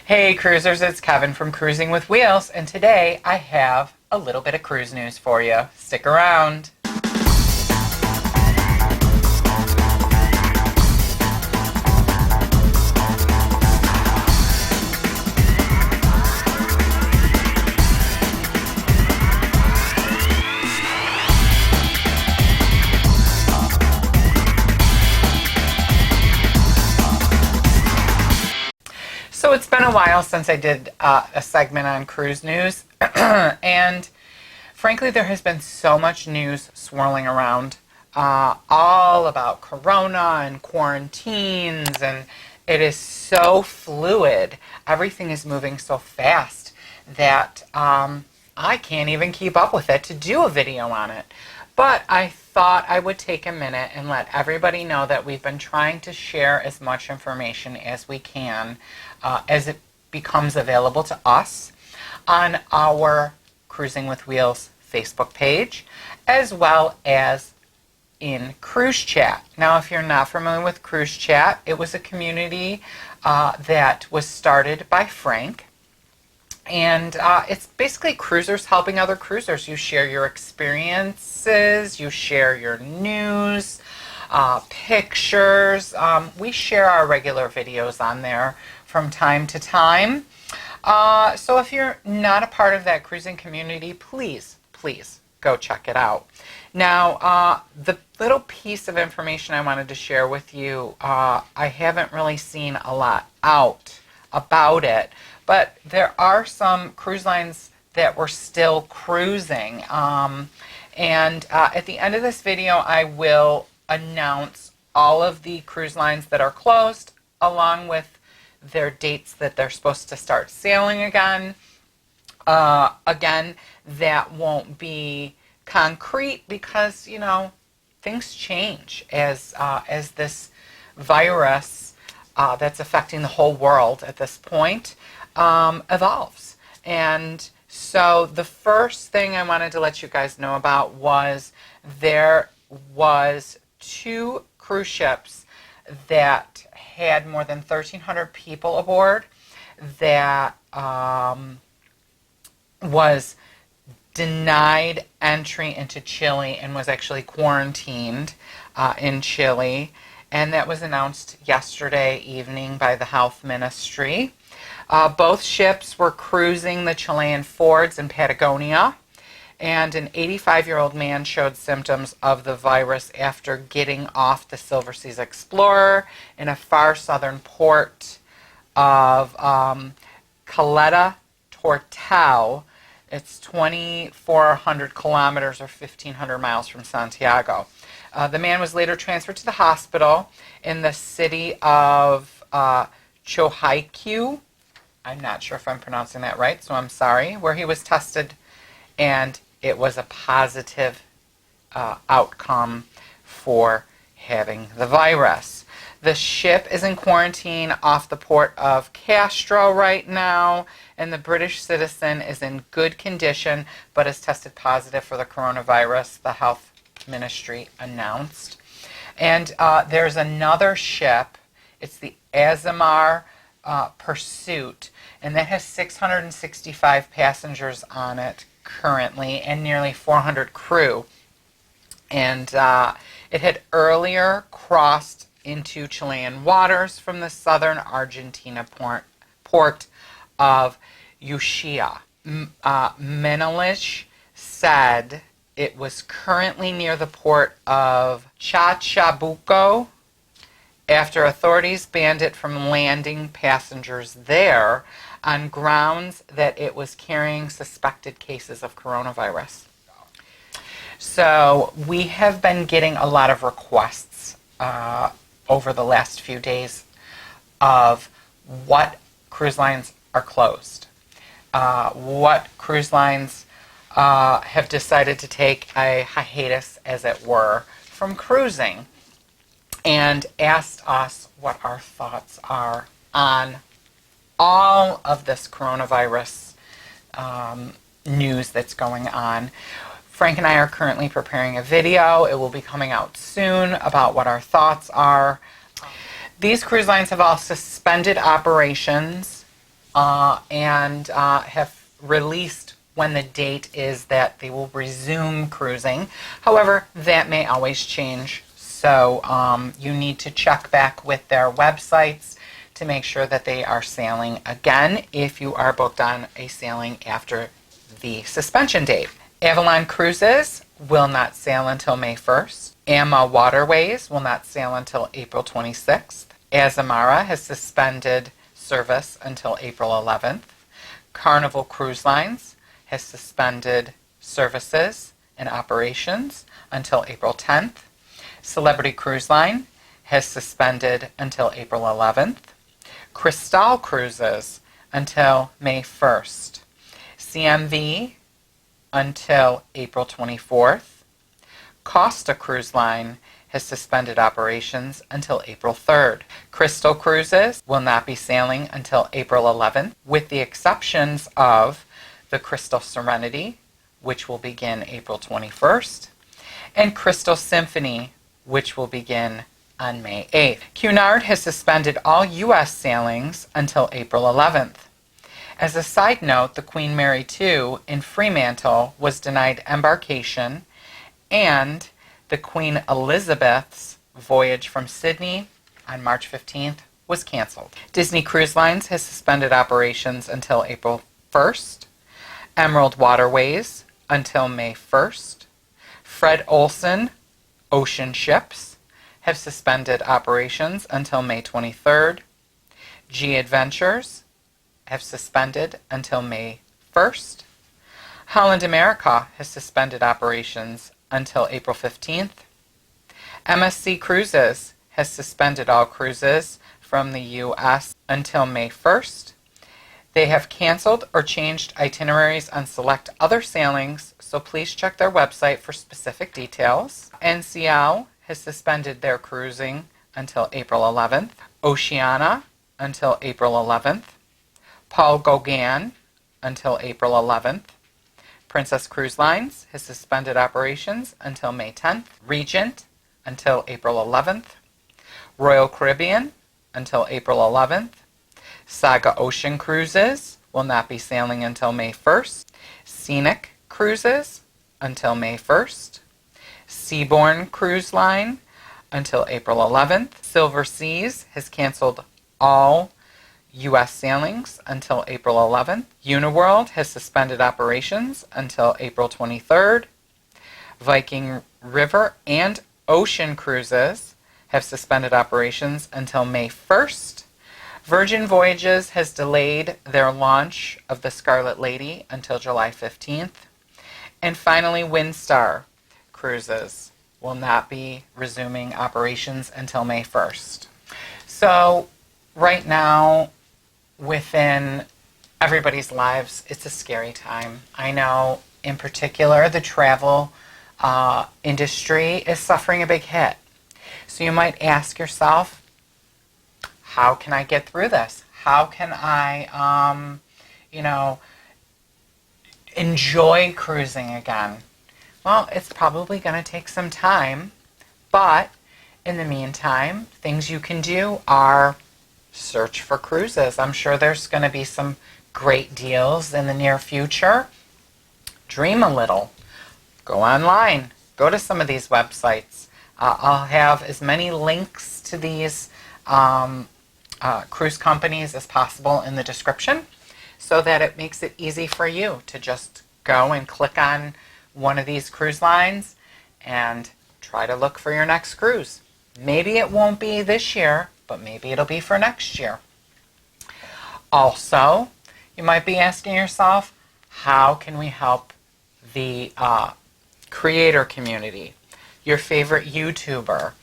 Hey cruisers, it's Kevin from Cruising with Wheels, and today I have a little bit of cruise news for you. Stick around. So it's been a while since I did a segment on cruise news, and frankly there has been so much news swirling around all about corona and quarantines, and it is so fluid. Everything is moving so fast that I can't even keep up with it to do a video on it. But I thought I would take a minute and let everybody know that we've been trying to share as much information as we can as it becomes available to us on our Cruising with Wheels Facebook page, as well as in Cruise Chat. Now, if you're not familiar with Cruise Chat, it was a community that was started by Frank. And it's basically cruisers helping other cruisers. You share your experiences, you share your news, pictures. We share our regular videos on there from time to time. So if you're not a part of that cruising community, please go check it out. Now, the little piece of information I wanted to share with you, I haven't really seen a lot out about it. But there are some cruise lines that were still cruising. And at the end of this video, I will announce all of the cruise lines that are closed, along with their dates that they're supposed to start sailing again. Again, that won't be concrete because, you know, things change as this virus that's affecting the whole world at this point evolves. And so the first thing I wanted to let you guys know about was there was 2 cruise ships that had more than 1,300 people aboard that was denied entry into Chile and was actually quarantined in Chile. And that was announced yesterday evening by the health ministry. Both ships were cruising the Chilean fords in Patagonia, and an 85-year-old man showed symptoms of the virus after getting off the Silverseas Explorer in a far southern port of Caleta Tortel. It's 2,400 kilometers or 1,500 miles from Santiago. The man was later transferred to the hospital in the city of Chohaique. I'm not sure if I'm pronouncing that right, so I'm sorry, where he was tested, and it was a positive outcome for having the virus. The ship is in quarantine off the port of Castro right now, and the British citizen is in good condition, but is tested positive for the coronavirus, the health ministry announced. And there's another ship, it's the Azamar Pursuit, and that has 665 passengers on it currently and nearly 400 crew. And it had earlier crossed into Chilean waters from the southern Argentina port of Ushuaia. Menelich said it was currently near the port of Chacabuco after authorities banned it from landing passengers there on grounds that it was carrying suspected cases of coronavirus. So we have been getting a lot of requests over the last few days of what cruise lines are closed, what cruise lines have decided to take a hiatus, as it were, from cruising, and asked us what our thoughts are on all of this coronavirus news that's going on. Frank and I are currently preparing a video. It will be coming out soon about what our thoughts are. These cruise lines have all suspended operations and have released when the date is that they will resume cruising. However, that may always change. So you need to check back with their websites to make sure that they are sailing again if you are booked on a sailing after the suspension date. Avalon Cruises will not sail until May 1st. Amma Waterways will not sail until April 26th. Azamara has suspended service until April 11th. Carnival Cruise Lines has suspended services and operations until April 10th. Celebrity Cruise Line has suspended until April 11th. Crystal Cruises until May 1st. CMV until April 24th. Costa Cruise Line has suspended operations until April 3rd. Crystal Cruises will not be sailing until April 11th, with the exceptions of the Crystal Serenity, which will begin April 21st, and Crystal Symphony, which will begin on May 8th. Cunard has suspended all U.S. sailings until April 11th. As a side note, the Queen Mary II in Fremantle was denied embarkation, and the Queen Elizabeth's voyage from Sydney on March 15th was canceled. Disney Cruise Lines has suspended operations until April 1st. Emerald Waterways until May 1st. Fred Olsen Ocean Ships have suspended operations until May 23rd. G Adventures have suspended until May 1st. Holland America has suspended operations until April 15th. MSC Cruises has suspended all cruises from the U.S. until May 1st. They have canceled or changed itineraries on select other sailings, so please check their website for specific details. NCL has suspended their cruising until April 11th. Oceania until April 11th. Paul Gauguin until April 11th. Princess Cruise Lines has suspended operations until May 10th. Regent until April 11th. Royal Caribbean until April 11th. Saga Ocean Cruises will not be sailing until May 1st. Scenic Cruises until May 1st. Seabourn Cruise Line until April 11th. Silver Seas has canceled all U.S. sailings until April 11th. Uniworld has suspended operations until April 23rd. Viking River and Ocean Cruises have suspended operations until May 1st. Virgin Voyages has delayed their launch of the Scarlet Lady until July 15th. And finally, Windstar Cruises will not be resuming operations until May 1st. So right now, within everybody's lives, it's a scary time. I know, in particular, the travel industry is suffering a big hit. So you might ask yourself, how can I get through this? How can I, enjoy cruising again? Well, it's probably going to take some time, but in the meantime, things you can do are search for cruises. I'm sure there's going to be some great deals in the near future. Dream a little. Go online. Go to some of these websites. I'll have as many links to these cruise companies as possible in the description so that it makes it easy for you to just go and click on one of these cruise lines and try to look for your next cruise. Maybe it won't be this year, but maybe it'll be for next year. Also, you might be asking yourself, how can we help the creator community? Your favorite YouTuber?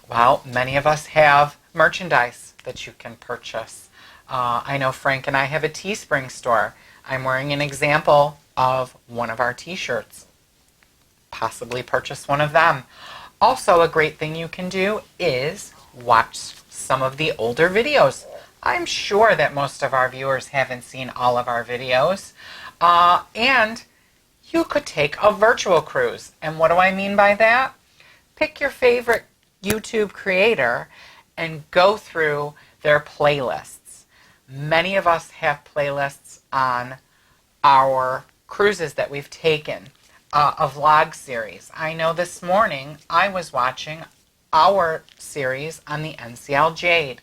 Well, many of us have merchandise that you can purchase. I know Frank and I have a Teespring store. I'm wearing an example of one of our t-shirts. Possibly purchase one of them. Also, a great thing you can do is watch some of the older videos. I'm sure that most of our viewers haven't seen all of our videos. And you could take a virtual cruise. And what do I mean by that? Pick your favorite YouTube creator and go through their playlists. Many of us have playlists on our cruises that we've taken, a vlog series. I know this morning I was watching our series on the NCL Jade.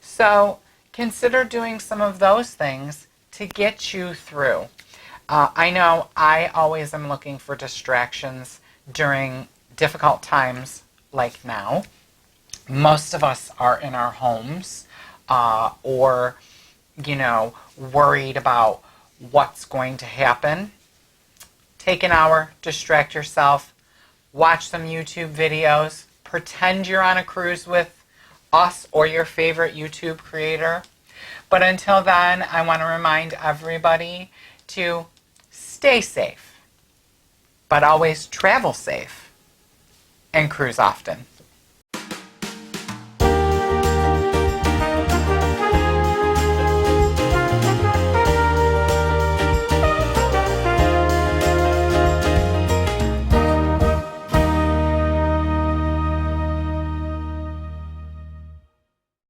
So consider doing some of those things to get you through. I know I always am looking for distractions during difficult times like now. Most of us are in our homes or, worried about what's going to happen. Take an hour, distract yourself, watch some YouTube videos, pretend you're on a cruise with us or your favorite YouTube creator. But until then, I want to remind everybody to stay safe, but always travel safe and cruise often.